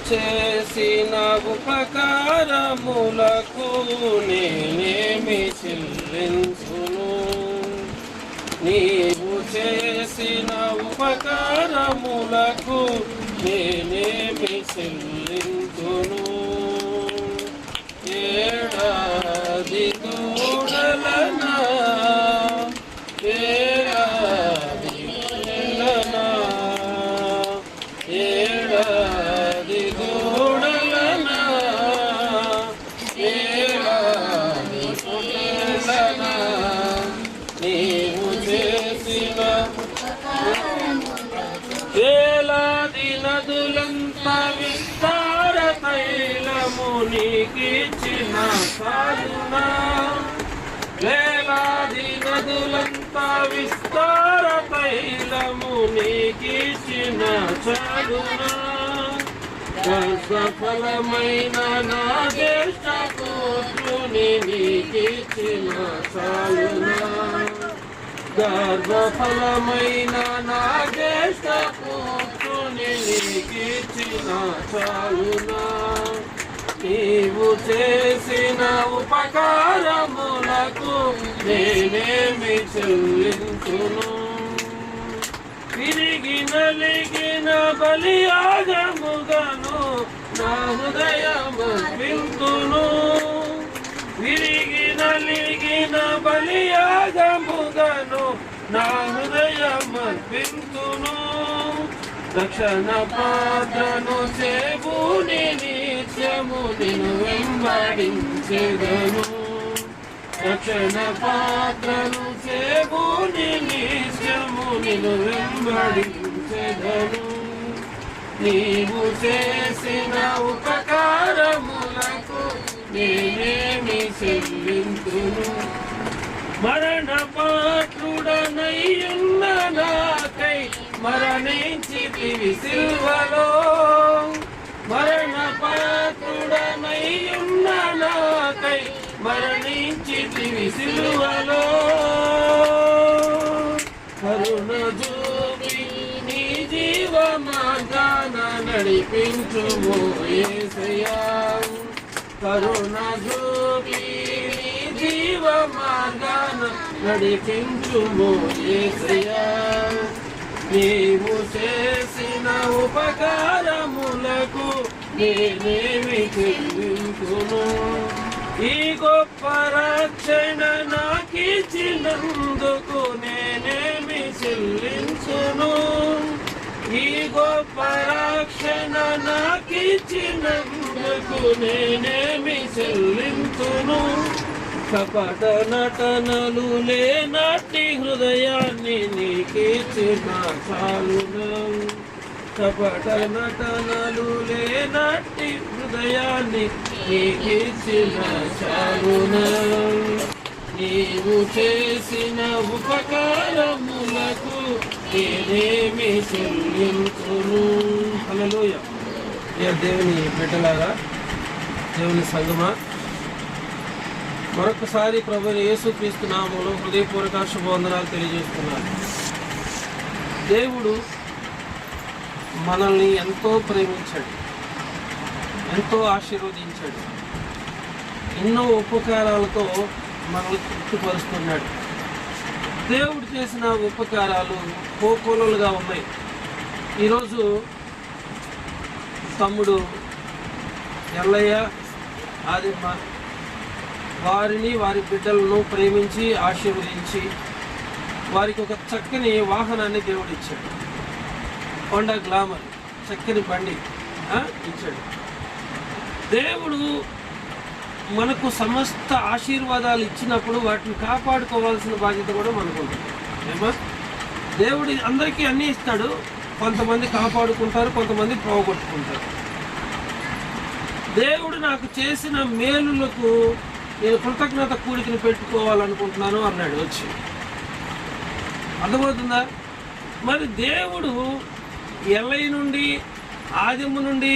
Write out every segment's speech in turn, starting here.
చేసిన ఉపకారములకు నేనేమి చెల్లించును? నీవు చేసిన ఉపకారములకు నేనేమి చెల్లించును? ఏడాది దూడలనా ఏడాది దూడలనా ఏడాది దూడలనా ఏడాది దూడలనా నీవు చేసిన వేలాది నదులంతా విస్తార తైలము నీకిచ్చిన సాధునా వేలాది నదులంతా విస్తార తైలము నీకిచ్చిన చాలునా సఫలమైన నా జ్యేష్ఠ పుత్రుని నీకిచ్చిన చాలునా గర్భఫలమైన నా జ్యేష్ఠ పుత్రుని నీకిచ్చిన చాలునా నీవు చేసిన ఉపకారములకు నేనేమి చెల్లించును? విరిగి నలిగిన బలియాగముగను నా హృదయమర్పింతును విరిగి నలిగిన బలియాగముగను నా హృదయమర్పింతును రక్షణ పాత్రను చేబూని నిత్యము నిన్ను వెంబడించెదను రక్షణ పాత్రను చేబూని నిత్యము నిన్ను వెంబడించెదను నీవు చేసిన ఉపకారములకు నేనేమి చెల్లింతును? మరణ పాత్రుడనయ్యున్న నాకై మరణించితివి సిల్వలో మరణ పాత్రుడనయ్యున్న నాకై మరణించితివి సిల్వలో కరుణ చూపి నీ జీవ మార్గాన నడిపించుము యేసయ్యా కరుణ చూపి నీ జీవ మార్గాన నడిపించుము యేసయ్యా నీవు చేసిన ఉపకారములకు నేనేమి చెల్లించును? ఈ గొప్ప రక్షణ నాకిచ్చినందుకు నేనేమి చెల్లించును? ఈ గొప్ప రక్షణ నాకిచ్చినందుకు నేనేమి చెల్లించును? కపట నటనలు లేనట్టి హృదయాన్ని నీకిచ్చిన చాలునా కపట నటనలు లేనట్టి హృదయాన్ని నీకిచ్చిన చాలునా నీవు చేసిన ఉపకారములకు నేనేమి చెల్లించును? హల్లెలూయా. దేవుని బిడ్డలారా, దేవుని సంగమా, మరొకసారి ప్రభువైన యేసుక్రీస్తు నామములో హృదయపూర్వక శుభవందనాలు తెలియజేస్తున్నాను. దేవుడు మనల్ని ఎంతో ప్రేమించాడు, ఎంతో ఆశీర్వదించాడు, ఎన్నో ఉపకారాలతో మనల్ని తృప్తిపరుస్తున్నాడు. దేవుడు చేసిన ఉపకారాలు కోకోలుగా ఉన్నాయి. ఈరోజు తమ్ముడు ఎల్లయ్య ఆదిమ్మ వారిని వారి బిడ్డలను ప్రేమించి ఆశీర్వదించి వారికి ఒక చక్కని వాహనాన్ని దేవుడు ఇచ్చాడు. హోండా గ్లామర్ చక్కని బండి ఇచ్చాడు. దేవుడు మనకు సమస్త ఆశీర్వాదాలు ఇచ్చినప్పుడు వాటిని కాపాడుకోవాల్సిన బాధ్యత కూడా మనకు ఉంటుంది. ఏమా దేవుడు అందరికీ అన్నీ ఇస్తాడు. కొంతమంది కాపాడుకుంటారు, కొంతమంది పోగొట్టుకుంటారు. దేవుడు నాకు చేసిన మేలులకు నేను కృతజ్ఞత కూడికను పెట్టుకోవాలనుకుంటున్నాను అన్నాడు వచ్చి. అర్థమవుతుందా? మరి దేవుడు ఎల్లయ్య నుండి ఆదిమ్మ నుండి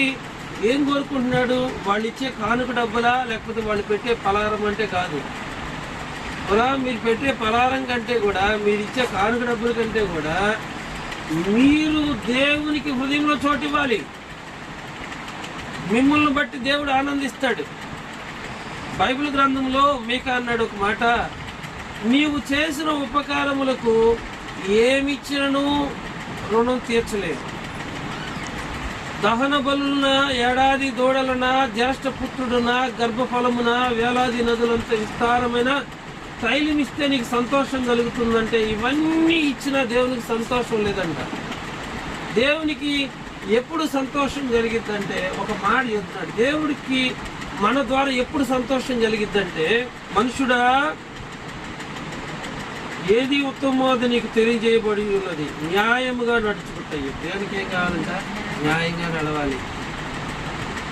ఏం కోరుకుంటున్నాడు? వాళ్ళు ఇచ్చే కానుక డబ్బులా, లేకపోతే వాళ్ళు పెట్టే పలారం అంటే కాదు. అలా మీరు పెట్టే పలారం కంటే కూడా, మీరు ఇచ్చే కానుక డబ్బుల కంటే కూడా మీరు దేవునికి హృదయంలో చోటు ఇవ్వాలి. మిమ్మల్ని బట్టి దేవుడు ఆనందిస్తాడు. బైబిల్ గ్రంథంలో మీకా అన్నాడు ఒక మాట, నీవు చేసిన ఉపకారములకు ఏమిచ్చినను రుణం తీర్చలేదు. దహన బలున, ఏడాది దూడలన, జ్యేష్ఠ పుత్రుడున, గర్భఫలమున, వేలాది నదులంత విస్తారమైన తైలం ఇస్తే నీకు సంతోషం కలుగుతుందంటే, ఇవన్నీ ఇచ్చినా దేవునికి సంతోషం లేదంట. దేవునికి ఎప్పుడు సంతోషం జరిగిద్దంటే, ఒక మాట చెప్తున్నాడు, దేవుడికి మన ద్వారా ఎప్పుడు సంతోషం జరిగిద్దంటే, మనుషుడా ఏది ఉత్తమో అది నీకు తెలియజేయబడి ఉన్నది, న్యాయముగా నడుచుకుంటాయి. దేవునికి ఏం కావాలంట? న్యాయంగా నడవాలి.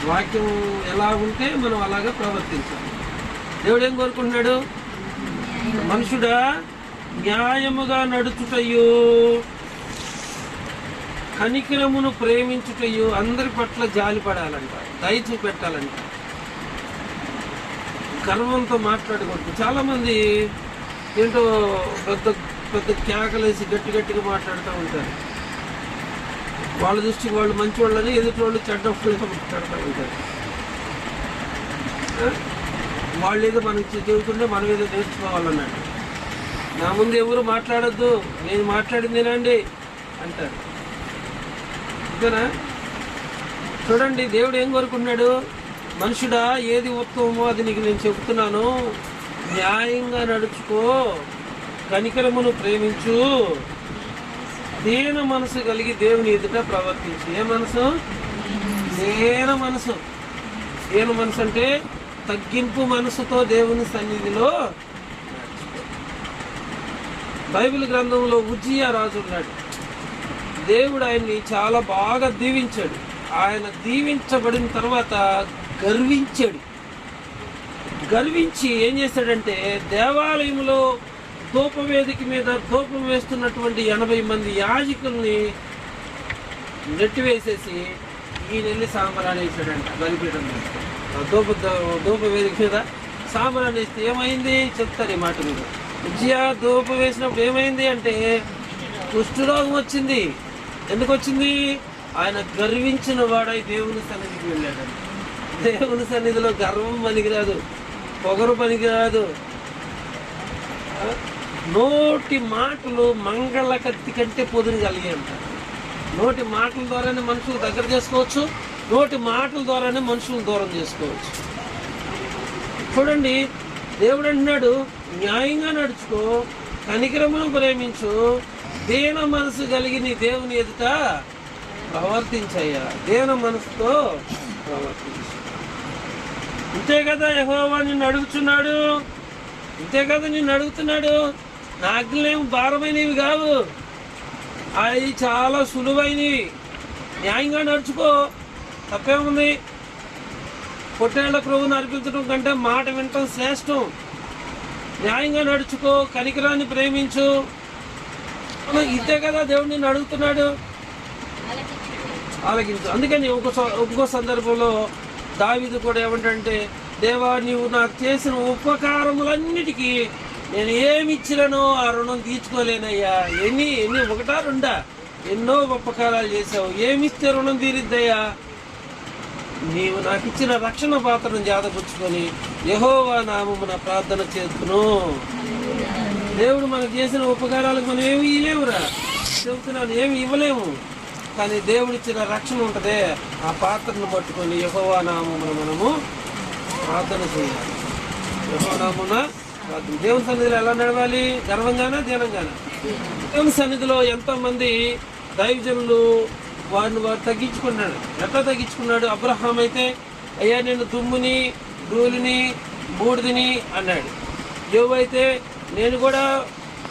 వాక్యం ఎలా ఉంటే మనం అలాగా ప్రవర్తించాలి. దేవుడు ఏం కోరుకుంటున్నాడు? మనుషుడా న్యాయముగా నడుచుటయు, కనికరమును ప్రేమించుటయు, అందరి పట్ల జాలి పడాలంట, దయ చూపెట్టాలంట, గర్వంతో మాట్లాడకూడదు. చాలా మంది ఏంటో పెద్ద పెద్ద కేకలేసి గట్టి గట్టిగా మాట్లాడుతూ ఉంటారు. వాళ్ళ దృష్టికి వాళ్ళు మంచి వాళ్ళని, ఎదుటి వాళ్ళు చెడ్డ వాళ్ళని మాట్లాడుతూ ఉంటారు. వాళ్ళు ఏదో మనకి చెబుతుంటే మనం ఏదో నేర్చుకోవాలన్నాడు. నా ముందు ఎవరు మాట్లాడొద్దు, నేను మాట్లాడిందేనండి అంటారు. అంతేనా? చూడండి, దేవుడు ఏం కోరుకున్నాడు? మనుషుడా ఏది ఉత్తమమో అది నీకు నేను చెబుతున్నాను, న్యాయంగా నడుచుకో, కనికరమును ప్రేమించు, దీన మనసు కలిగి దేవుని ఎదుట ప్రవర్తించు. ఏ మనసు? దీన మనసు. దీన మనసు అంటే తగ్గింపు మనసుతో దేవుని సన్నిధిలో. బైబిల్ గ్రంథంలో ఉజ్జియా రాజు ఉన్నాడు. దేవుడు ఆయన్ని చాలా బాగా దీవించాడు. ఆయన దీవించబడిన తర్వాత గర్వించి ఏం చేశాడంటే, దేవాలయంలో ధూపవేదిక మీద ధూపం వేస్తున్నటువంటి 80 మంది యాజకుల్ని నెట్టివేసేసి ఈయన వెళ్ళి సాంబరాన్ని వేసాడంట. బలిపీఠం ధూపవేదిక మీద సాంబరాన్ని వేస్తే ఏమైంది చెప్తారు ఈ మాట మీద. ఉజ్జియా ధూపం వేసినప్పుడు ఏమైంది అంటే, కుష్ఠరోగం వచ్చింది. ఎందుకు వచ్చింది? ఆయన గర్వించిన వాడై దేవుని సన్నిధికి వెళ్ళాడంట. దేవుని సన్నిధిలో గర్వం పనికిరాదు, పొగరు పనికిరాదు. నోటి మాటలు మంగళ కత్తి కంటే పొదును కలిగి అంటారు. నోటి మాటల ద్వారానే మనుషులు దగ్గర చేసుకోవచ్చు, నోటి మాటల ద్వారానే మనుషులను దూరం చేసుకోవచ్చు. చూడండి, దేవుడు అంటున్నాడు, న్యాయంగా నడుచుకో, కనికరమును ప్రేమించు, దీన మనసు కలిగి నీ దేవుని ఎదుట ప్రవర్తించయ్యా. దీన మనసుతో ప్రవర్తించు. ఇంతే కదా యెహోవా నిన్ను అడుగుతున్నాడు, ఇంతే కదా నిన్ను అడుగుతున్నాడు. నా ఆజ్ఞలేం భారమైనవి కావు, అవి చాలా సులువైనవి. న్యాయంగా నడుచుకో, తప్పేముంది? పొట్టేళ్ల క్రొవ్వును అర్పించడం కంటే మాట వినటం శ్రేష్టం. న్యాయంగా నడుచుకో, కనికరాన్ని ప్రేమించు. ఇంతే కదా దేవుడు నిన్ను అడుగుతున్నాడు, ఆలకించు. అందుకని ఒక్కో సందర్భంలో దావీదు కూడా ఏమంటే, దేవా నీవు నాకు చేసిన ఉపకారములన్నిటికీ నేను ఏమి ఇచ్చిననో ఆ రుణం తీర్చుకోలేనయ్యా. ఎన్ని ఒకటా రెండా? ఎన్నో ఉపకారాలు చేసావు, ఏమిస్తే రుణం తీరిద్దయ్యా? నీవు నాకు ఇచ్చిన రక్షణ పాత్రను జాతపుచ్చుకొని యెహోవా నామమున ప్రార్థన చేస్తును. దేవుడు మనకు చేసిన ఉపకారాలకు మనం ఏమి ఇవ్వలేవురా, చెబుతున్నాను, ఏమి ఇవ్వలేము. కానీ దేవుడిచ్చిన రక్షణ ఉంటుందే, ఆ పాత్రను పట్టుకొని యెహోవా నామమున మనము ప్రార్థన చేయాలి. యెహోవా నామమున ప్రార్థన. దేవుని సన్నిధిలో ఎలా నడవాలి? గర్వంగానా, దీనంగానా? దేవుని సన్నిధిలో ఎంతోమంది దైవజనులు వారు తగ్గించుకున్నాడు. ఎట్లా తగ్గించుకున్నాడు? అబ్రహాం అయితే, అయ్యా నేను దుమ్ముని, ధూళిని, బూడిదని అన్నాడు. యోబు అయితే, నేను కూడా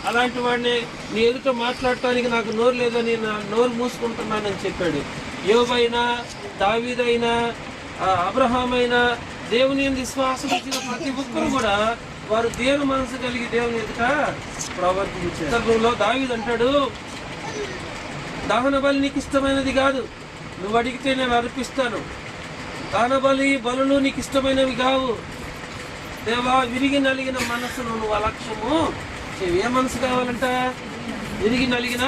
అలాంటి వాడిని, నీ ఎదుట మాట్లాడటానికి నాకు నోరు లేదని నా నోరు మూసుకుంటున్నానని చెప్పాడు. యోబు అయినా, దావీదైనా, అబ్రహాం అయినా, దేవుని యందు విశ్వాసం ఇచ్చిన ప్రతి ఒక్కరు కూడా వారు దేవుని మనసు కలిగి దేవుని ఎదుట ప్రవర్తించారు. సందర్భంలో దావీదు అంటాడు, దహన బలి నీకు ఇష్టమైనది కాదు, నువ్వు అడిగితే నేను అర్పిస్తాను. దహన బలులు నీకు ఇష్టమైనవి కావు. దేవా, విరిగి నలిగిన మనసును నువ్వు అలక్ష్యము చెవి. ఏ మనసు కావాలంట? విరిగి నలిగిన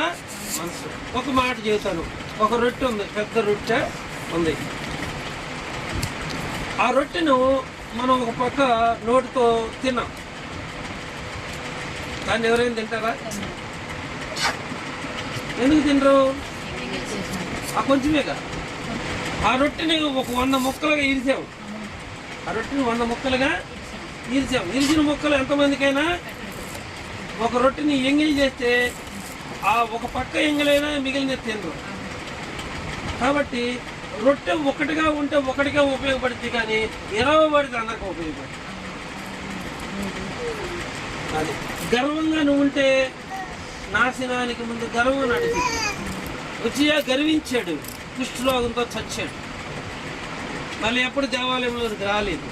మనసు. ఒక మాట చెబుతాను. ఒక రొట్టె ఉంది, పెద్ద రొట్టె ఉంది. ఆ రొట్టెను మనం ఒక పక్క నోటితో తిన్నాం, దాన్ని ఎవరైనా తింటారా? ఎందుకు తినరు? ఆ కొంచెమేగా. ఆ రొట్టెని ఒక 100 ముక్కలుగా ఇరిచాము. ఆ రొట్టెని 100 ముక్కలుగా ఇరిచాము. ఇరిచిన ముక్కలు ఎంతమందికైనా ఒక రొట్టెని ఎంగిలి చేస్తే ఆ ఒక పక్క ఎంగిలైనా మిగిలిన తినరు. కాబట్టి రొట్టె ఒకటిగా ఉంటే ఒకటిగా ఉపయోగపడుతుంది, కానీ 20 పడితే అందరికీ ఉపయోగపడుతుంది. అది గర్వంగా నువ్వు ఉంటే నాశనానికి ముందు గర్వం నడిచింది. ఉజ్జియా గర్వించాడు, కుష్ఠరోగంతో చచ్చాడు. మళ్ళీ ఎప్పుడు దేవాలయంలోకి రాలేదు.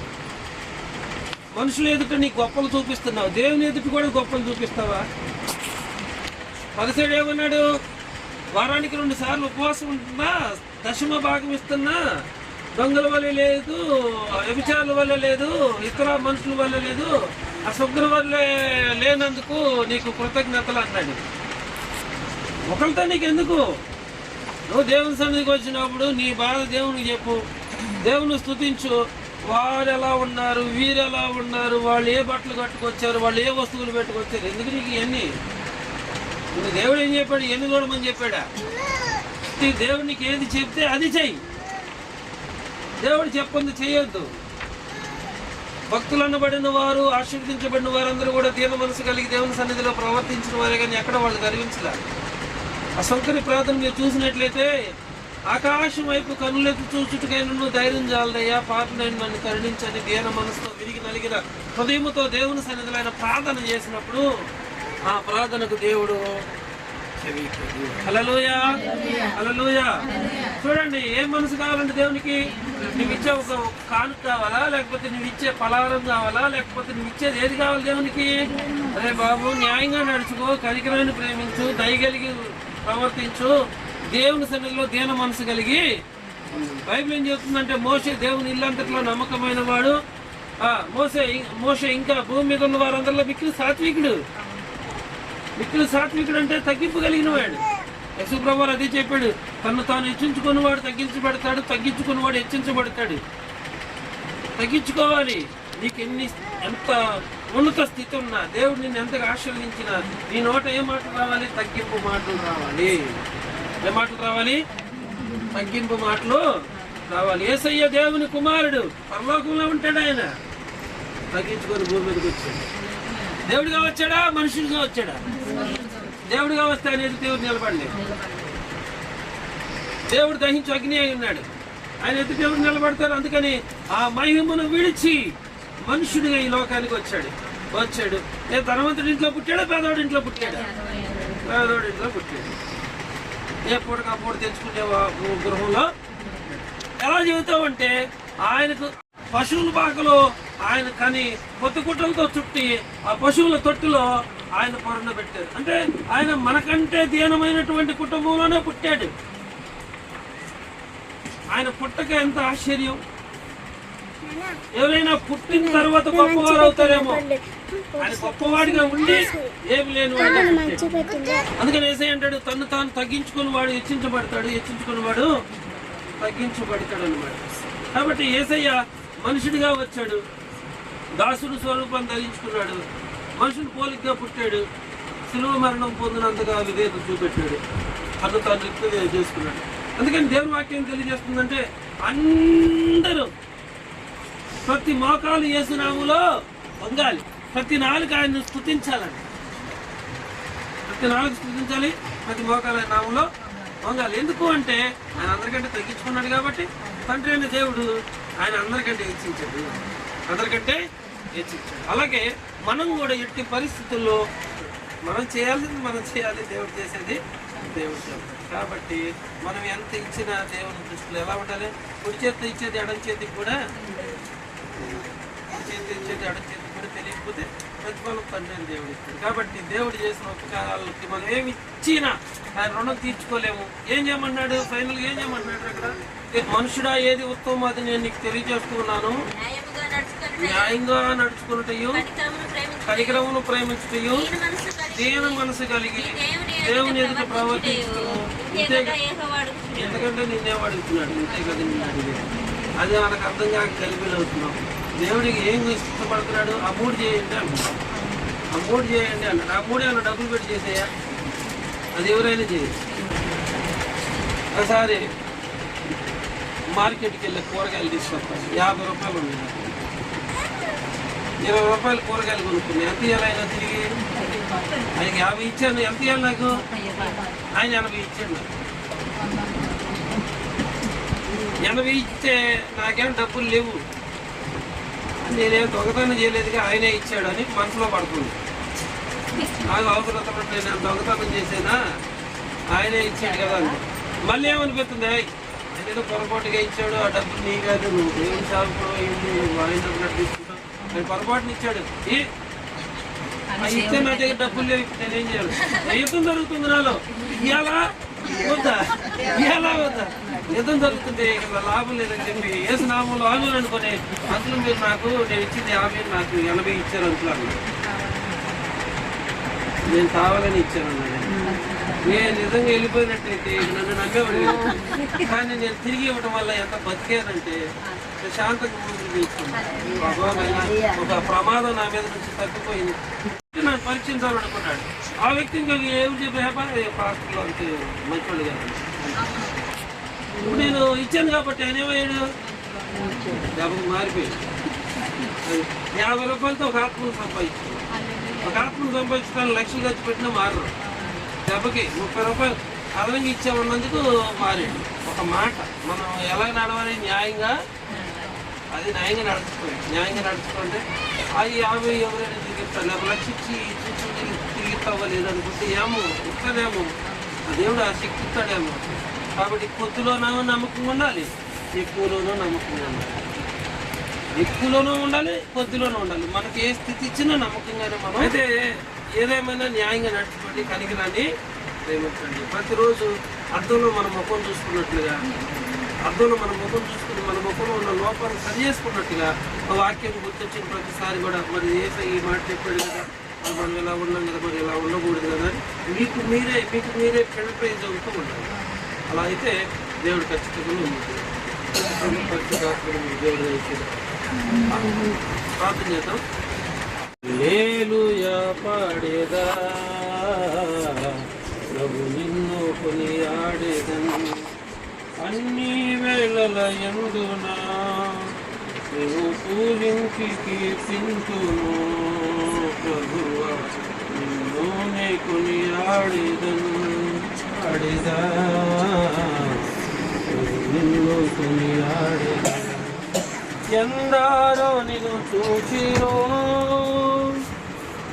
మనుషులు ఎదుట నీ గొప్పలు చూపిస్తున్నావు, దేవుని ఎదుట కూడా గొప్పలు చూపిస్తావా? పరిసయుడు ఏమన్నాడు? వారానికి 2 సార్లు ఉపవాసం ఉంటున్నా, దశమ భాగం ఇస్తున్నా, దొంగల వల్ల లేదు, వ్యభిచారుల వల్ల లేదు, ఇతర మనుషుల వల్ల లేదు, అశుభ్ర వల్ల లేనందుకు నీకు కృతజ్ఞతలు అన్నాడు. ఒకరితో నీకు ఎందుకు? నువ్వు దేవుని సన్నిధికి వచ్చినప్పుడు నీ బాధ దేవునికి చెప్పు, దేవుని స్తుతించు. వారు ఎలా ఉన్నారు, వీరు ఎలా ఉన్నారు, వాళ్ళు ఏ బట్టలు కట్టుకొచ్చారు, వాళ్ళు ఏ వస్తువులు పెట్టుకొచ్చారు, ఎందుకు నీకు ఇవన్నీ? నువ్వు దేవుడు ఏం చెప్పాడు? ఎన్ని చూడమని చెప్పాడా? దేవుడికి ఏది చెప్తే అది చెయ్యి, దేవుడు చెప్పింది చేయొద్దు. భక్తులు అనబడిన వారు, ఆశీర్వదించబడిన వారందరూ కూడా దీన మనసు కలిగి దేవుని సన్నిధిలో ప్రవర్తించిన వారే, కానీ ఎక్కడ వాళ్ళు గర్వించలే. అసౌకర్య ప్రార్థన మీరు చూసినట్లయితే, ఆకాశం వైపు కనులెత్తి చూచుటకైనా నువ్వు ధైర్యం చాలదయ్యా, పాపనైన నన్ను కరుణించని దీన మనసుతో విరిగి నలిగిన హృదయముతో దేవుని సన్నిధిలో ఆయన ప్రార్థన చేసినప్పుడు ఆ ప్రార్థనకు దేవుడు హల్లెలూయా, హల్లెలూయా. చూడండి, ఏ మనసు కావాలంటే దేవునికి? నువ్వు ఇచ్చే ఒక కానుక కావాలా, లేకపోతే నువ్వు ఇచ్చే పలహారం కావాలా, లేకపోతే నువ్వు ఇచ్చేది ఏది కావాలి దేవునికి? అరే బాబు, న్యాయంగా నడుచుకో, కనికరాన్ని ప్రేమించు, దయగలిగి ప్రవర్తించు, దేవుని సన్నిధిలో దీన మనసు కలిగి. బైబిల్ ఏం చెప్తుందంటే, మోషే దేవుని ఇల్లంతట్లో నమ్మకమైన వాడు. మోషే ఇంకా భూమి మీద ఉన్న వారందరిలో మిక్కిలి సాత్వికుడు. మిక్కిలి సాత్వికుడు అంటే తగ్గింపు కలిగిన వాడు. యేసుప్రభువు అదే చెప్పాడు, తను తాను హెచ్చించుకున్నవాడు తగ్గించబడతాడు, తగ్గించుకున్నవాడు హెచ్చించబడతాడు. తగ్గించుకోవాలి. నీకు ఎంత ఉన్నత స్థితి ఉన్నా, దేవుడు నిన్ను ఎంతగా ఆశీర్వదించినా, నీ నోట ఏ మాటలు రావాలి? తగ్గింపు మాటలు రావాలి. ఏ మాటలు రావాలి? తగ్గింపు మాటలు రావాలి. యేసయ్య దేవుని కుమారుడు, పరలోకంలో ఉంటాడు. ఆయన తగ్గించుకొని భూమి మీదకి వచ్చాడు. దేవుడిగా వచ్చాడా, మనుషుడిగా వచ్చాడా? దేవుడిగా వస్తే ఆయన ఎదుటి దేవుడు నిలబడలేదు. దేవుడు దహించి అగ్ని అయి ఉన్నాడు, ఆయన ఎదుటి దేవుడు నిలబడతారు. అందుకని ఆ మహిమను విడిచి మనుషుడిగా ఈ లోకానికి వచ్చాడు. నేను ధనవంతుడి ఇంట్లో పుట్టాడా, పేదవాడి ఇంట్లో పుట్టాడా? పేదవాడి ఇంట్లో పుట్టాడు. ఏ పూటకు ఆ పూట తెచ్చుకునే గృహంలో ఎలా చెబుతావంటే, ఆయనకు పశువుల పాకలో ఆయన కానీ కొత్త గుట్టలతో చుట్టి ఆ పశువుల తొట్టులో ఆయన పొరను పెట్టారు. అంటే ఆయన మనకంటే దీనమైనటువంటి కుటుంబంలోనే పుట్టాడు. ఆయన పుట్టక ఎంత ఆశ్చర్యం! ఎవరైనా పుట్టిన తర్వాత గొప్పవారు అవుతారేమో, ఆయన గొప్పవాడిగా ఉండి ఏమి లేని వాడిగా పుట్టాడు. అందుకని యేసయ్య అంటాడు, తను తాను తగ్గించుకుని వాడు హెచ్చించబడతాడు, హెచ్చించుకుని వాడు తగ్గించబడతాడు అన్నమాట. కాబట్టి యేసయ్య మనుషుడిగా వచ్చాడు, దాసుడు స్వరూపం ధరించుకున్నాడు, మనుషులు పోలికగా పుట్టాడు, శిలువ మరణం పొందినంతగా విధేయత చూపెట్టాడు, తను తాను రిక్తగా చేసుకున్నాడు. అందుకని దేవుని వాక్యం తెలియజేస్తుందంటే, అందరూ ప్రతి మోకాలు యేసు నామములో వంగాలి, ప్రతి నాలుక ఆయన స్తుతించాలని. ప్రతి నాలుగు స్తుతించాలి, ప్రతి మోకాలు ఆయన నామంలో వంగాలి. ఎందుకు అంటే ఆయన అందరికంటే తగ్గించుకున్నాడు కాబట్టి. తండ్రి అయిన దేవుడు ఆయన అందరికంటే హెచ్చించాడు, అందరికంటే హెచ్చించాడు. అలాగే మనం కూడా ఎట్టి పరిస్థితుల్లో మనం చేయాల్సింది మనం చేయాలి, దేవుడు చేసేది దేవుడు చేయాలి. కాబట్టి మనం ఎంత ఇచ్చినా దేవుని దృష్టిలో ఎలా ఉండాలి? కుడి చేతి ఇచ్చేది ఎడం చేతికి కూడా, కుడి చేతి ఇచ్చేది ఎడం చేతికి కూడా తెలియకపోతే ప్రతిఫలం తండ్రి దేవుడు ఇస్తాడు. కాబట్టి దేవుడు చేసిన ఉపకారాలకి మనం ఏమి ఇచ్చినా ఆయన రుణం తీర్చుకోలేము. ఏం చేయమన్నాడు? ఫైనల్గా ఏం చేయమంటున్నాడు అక్కడ? మనుషుడా, ఏది ఉత్తమం అది నేను నీకు తెలియజేస్తూ ఉన్నాను, న్యాయంగా నడుచుకున్నటయు, కనికరమును ప్రేమించుటయు, దీన మనసు కలిగి దేవుని ఎదుట ప్రవర్తించు. ఇంతే, ఎందుకంటే నిన్నే అడుగుతున్నాడు, ఇంతే కదా నిన్ను అడిగేది. అది మనకు అర్థం కాక గలిబిలు అవుతున్నాం. దేవుడికి ఏం ఇష్టపడుతున్నాడు? ఆ 3 చేయండి అంటున్నాం. ఆ 3 చేయండి అన్నాడు. ఆ 3 ఏమైనా డబ్బులు పెట్టి చేసేయా? అది ఎవరైనా చేయొచ్చు. ఒకసారి మార్కెట్కి వెళ్ళి కూరగాయలు తీసుకొస్తాను. 50 రూపాయలు ఉన్నాయి. 20 రూపాయలు కూరగాయలు కొనుక్కున్నాయి. ఎంత ఇవ్వాలైనా తిరిగి? ఆయనకి 50 ఇచ్చాను. ఎంత ఇవ్వాలి నాకు? ఆయన 80 ఇచ్చాడు. నాకు 80 ఇస్తే నాకేం డబ్బులు లేవు, నేనేం దొంగతనం చేయలేదుగా, ఆయనే ఇచ్చాడు అని మనసులో పడుతుంది. నాకు అవసరం ఉంటే నేను దొంగతనం చేసేనా, ఆయనే ఇచ్చాడు కదా అని. మళ్ళీ ఏమనిపిస్తుంది, ఏదో పొరపాటుగా ఇచ్చాడు, ఆ డబ్బులు నీ కాదు, నువ్వు దేవుని సాగులో అయింది, ఆయన డబ్బులు తీసుకుంటావు, ఆయన పొరపాటుని ఇచ్చాడు. ఇస్తే నా దగ్గర డబ్బులు లేవు, నేనేం చేయాలి? యుద్ధం జరుగుతుంది నాలో. ఇయ్యాలా వద్దా? ఇయ్యాలా వద్దా? యుద్ధం జరుగుతుంది, ఇక్కడ లాభం లేదని చెప్పి ఏసు నామంలో ఆగులు అనుకుని అసలు మీరు నాకు, నేను ఇచ్చింది 50, నాకు 80 ఇచ్చారు అంటున్నాను. నేను కావాలని ఇచ్చాను అన్నాడు. నేను నిజంగా వెళ్ళిపోయినట్టయితే నన్ను నమ్మేవాడు. కానీ నేను తిరిగి ఇవ్వడం వల్ల ఎంత బతికేనంటే ప్రశాంతంగా ముందుకు తీసుకున్నాను. ఒక ప్రమాదం నా మీద నుంచి తగ్గిపోయింది. నన్ను పరీక్షించాలనుకున్నాడు. ఆ వ్యక్తి ఇంకా ఏం చెప్పే పాస్టర్లో అంతే మంచోళ్ళు కాదు. నేను ఇచ్చాను కాబట్టి ఆయన ఏమయ్యాడు, డబ్బు మారిపోయాడు. 50 రూపాయలతో ఒక ఆత్మను సంపాదించాను. ఒక ఆత్మను సంపాదించడానికి లక్షలు ఖర్చు పెట్టినా మారరు. దెబ్బకి 30 రూపాయలు అదనంగా ఇచ్చామన్నందుకు మారాడు. ఒక మాట మనం ఎలా నడవాలి, న్యాయంగా, అది న్యాయంగా నడుచుకుంటే ఆ 50 ఎవరైనా తిరిగిస్తారు. లేకపోతే లక్ష ఇచ్చి తిరిగిస్తావా లేదనుకుంటే ఏమో ఇస్తాడేమో, దేవుడు ఆ శక్తి ఇస్తాడేమో. కాబట్టి కొద్దిలోనూ నమ్మకంగా ఉండాలి, ఎక్కువలోనూ నమ్మకంగా ఉండాలి. ఎక్కువలోనూ ఉండాలి, కొద్దిలోనూ ఉండాలి. మనకి ఏ స్థితి ఇచ్చినా నమ్మకంగానే మనం అయితే ఏదేమైనా న్యాయంగా నడుచుకోండి, కనికరాన్ని ప్రేమించండి. ప్రతిరోజు అద్దంలో మన ముఖం చూసుకున్నట్లుగా, అద్దంలో మన ముఖం చూసుకుని మన ముఖంలో ఉన్న లోపాలను సరి చేసుకున్నట్టుగా ఆ వాక్యం గుర్తొచ్చిన ప్రతిసారి కూడా మరి ఈ మాట చెప్పాడు కదా, మనం ఇలా ఉన్నాం కదా, మరి ఇలా ఉండకూడదు కదా అని మీకు మీరే ప్రైజ్ అవుతూ ఉండాలి. అలా అయితే దేవుడు ఖచ్చితంగా ఉంది. దేవుడు ప్రార్థన చేద్దాం. హల్లెలూయా పాడేదా, ప్రభు నిన్ను కొనియాడేదను, అన్ని వేళల యందునా నువ్వు పూజించి కీర్తింతును. ప్రభువా నిన్నునే కొనియాడేదను, ఆడేదా నిన్ను కొనియాడేదను. ఎందరో నిన్ను చూచిరో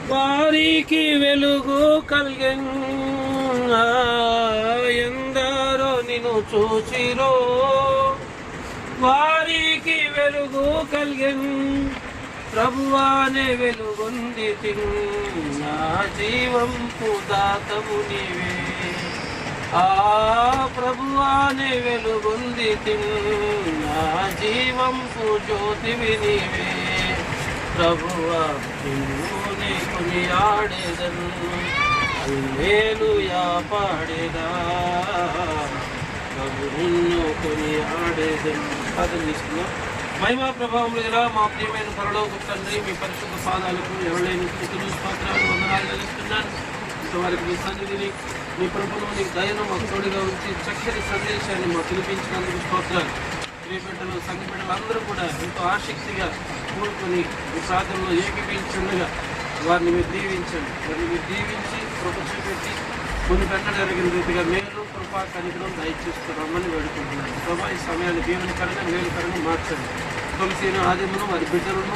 వారికి వెలుగు కలిగెను, ఎందరో నిన్ను చూచిరో వారికి వెలుగు కలిగెను. ప్రభువానే వెలుగొంది తిను, నా జీవంపు దాతవు నీవే. ఆ ప్రభువానే వెలుగొంది తిను, నా జీవంపు జ్యోతివి నీవే. ప్రభువా నిన్నునే కొనియాడేదను, హల్లెలూయా పాడేదా, ప్రభు నిన్ను కొనియాడేదను. ప్రార్థన చేసుకున్నాం. మహిమా ప్రభావంలో ఇలా మా ప్రియమైన పరలోక తండ్రి, మీ పరిశుద్ధ పాదాలకు ఎవరైనా స్థితులు స్తోత్రాలు వందనాలు తెలుస్తున్నాను. ఇంతవరకు మీ సన్నిధిని, మీ ప్రభుత్వం నీ దయను మాకు తోడుగా ఉంచి చక్కని సందేశాన్ని మాకు పిలిపించినందుకు స్తోత్రాలు. ప్రియబిడ్డలు, సంఘ బిడ్డలు అందరూ కూడా ఎంతో ఆసక్తిగా కూడుకొని ఈ ప్రాంతంలో ఏకీపించండిగా వారిని మీరు దీవించండి. వారిని మీరు దీవించి కృప చూపెట్టి కొన్ని పెద్ద జరిగిన రీతిగా మేలు కృపా కనికరం దయచేస్తున్నామని వేడుకుంటున్నాను. ప్రభా ఈ సమయాన్ని దీవెనకరంగా మేలుకరంగా మార్చండి. తులసిని ఆదిమును వారి బిడ్డలను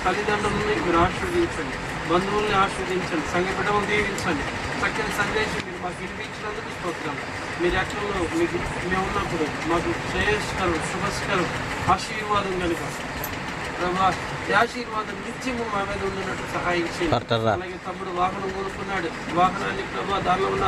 తల్లిదండ్రులను మీరు ఆశీర్వదించండి, బంధువుల్ని ఆశీర్వదించండి, సంఘ బిడ్డలను దీవించండి. చక్కని సందేశం మీరు మాకు వినిపించినందుకు స్తోత్రం. మీరు ఎక్కడో మీకు మేము ఉన్నప్పుడు మాకు శ్రేయస్కరం, శుభస్కరం, ఆశీర్వాదం కనుక ప్రభా ఈ ఆశీర్వాదం నిత్యము మా మీద ఉండినట్టు సహాయం చేయండి. అలాగే తమ్ముడు వాహనం కొనుక్కున్నాడు, వాహనాన్ని ప్రభా దానిలో ఉన్న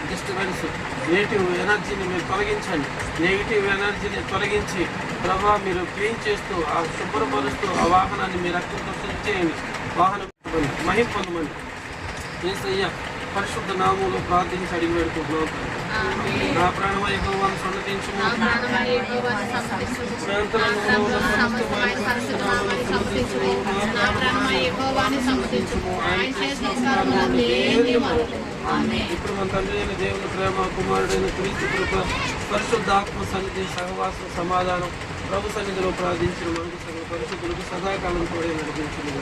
డిస్టర్బెన్స్, నెగిటివ్ ఎనర్జీని మీరు తొలగించండి. నెగిటివ్ ఎనర్జీని తొలగించి ప్రభా మీరు క్లీన్ చేస్తూ, ఆ శుభ్రపరుస్తూ ఆ వాహనాన్ని మీరు అత్యంత చేయండి. వాహనం మహిం పొందమండి. యేసయ్య పరిశుద్ధ నామంలో ప్రార్థించి అడిగి పెడుకుంటున్నాం. నా ప్రాణమా యెహోవాను సన్నతించుము, ఇప్పుడు మన తండ్రి అయిన దేవుని ప్రేమ, కుమారుడైన క్రీస్తు కృప, పరిశుద్ధాత్మ సన్నిధి, సహవాసం, సమాధానం ప్రభు సన్నిధిలో ప్రార్థించిన మనకు సకల పరిశుద్ధులకు సదాకాలం కూడా నడిపించింది.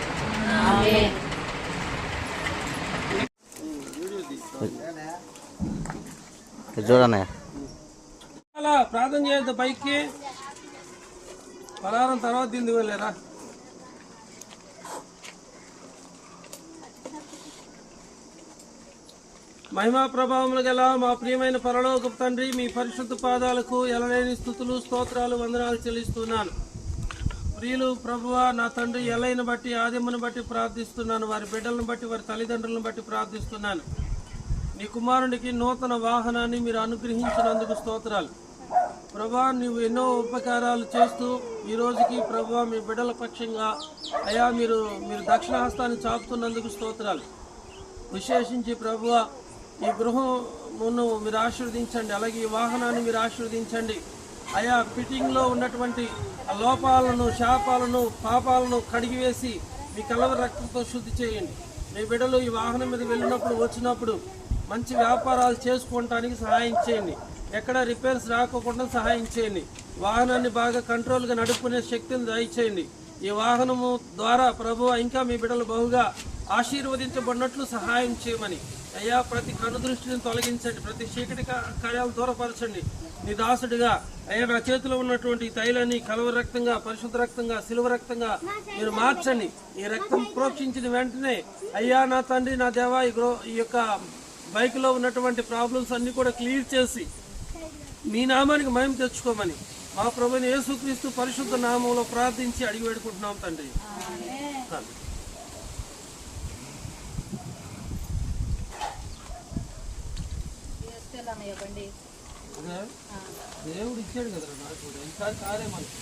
చూడన్నా అలా ప్రార్థన చేయొద్దు. పైకి పలారం తర్వాత తింది వెళ్ళారా. మహిమా ప్రభావములు గల మా ప్రియమైన పరలోకపు తండ్రి, మీ పరిశుద్ధ పాదాలకు ఎలలేని స్తుతులు, స్తోత్రాలు, వందనాలు చెల్లిస్తున్నాను. ప్రియులు ప్రభువా, నా తండ్రి ఎలైన బట్టి, ఆదిమ్మను బట్టి ప్రార్థిస్తున్నాను. వారి బిడ్డలను బట్టి, వారి తల్లిదండ్రులను బట్టి ప్రార్థిస్తున్నాను. నీ కుమారునికి నూతన వాహనాన్ని మీరు అనుగ్రహించినందుకు స్తోత్రాలు. ప్రభా, నువ్వు ఎన్నో ఉపకారాలు చేస్తూ ఈ రోజుకి ప్రభా మీ బిడ్డల పక్షంగా అయా మీరు దక్షిణహస్తాన్ని చాపుతున్నందుకు స్తోత్రాలు. విశేషించి ప్రభువా ఈ గృహమును మీరు ఆశీర్వదించండి, అలాగే ఈ వాహనాన్ని మీరు ఆశీర్వదించండి. అయా ఫిట్టింగ్లో ఉన్నటువంటి లోపాలను, శాపాలను, పాపాలను కడిగివేసి మీ కలవరి రక్తంతో శుద్ధి చేయండి. మీ బిడ్డలు ఈ వాహనం మీద వెళ్ళినప్పుడు, వచ్చినప్పుడు మంచి వ్యాపారాలు చేసుకోవటానికి సహాయం చేయండి. ఎక్కడ రిపేర్స్ రాకోకుండా సహాయం చేయండి. వాహనాన్ని బాగా కంట్రోల్గా నడుపుకునే శక్తిని దయచేయండి. ఈ వాహనము ద్వారా ప్రభువా ఇంకా మీ బిడ్డలు బహుగా ఆశీర్వదించబడినట్లు సహాయం చేయమని అయ్యా ప్రతి కనుదృష్టిని తొలగించండి, ప్రతి చీకటి కార్యాలు దూరపరచండి. నీ దాసుడిగా అయ్యా నా చేతిలో ఉన్నటువంటి తైలాన్ని కలవ రక్తంగా, పరిశుద్ధ రక్తంగా, సిలువ రక్తంగా మీరు మార్చండి. ఈ రక్తం ప్రోక్షించిన వెంటనే అయ్యా నా తండ్రి, నా దేవా, ఈ యొక్క బైక్లో ఉన్నటువంటి ప్రాబ్లమ్స్ అన్ని కూడా క్లియర్ చేసి మీ నామానికి మహిమ తెచ్చుకోమని మా ప్రభువైన యేసుక్రీస్తు పరిశుద్ధ నామంలో ప్రార్థించి అడిగి వేడుకుంటున్నాం తండ్రి. దేవుడు ఇచ్చాడు కదా నాకు, ఈసారి కాదే మనకి.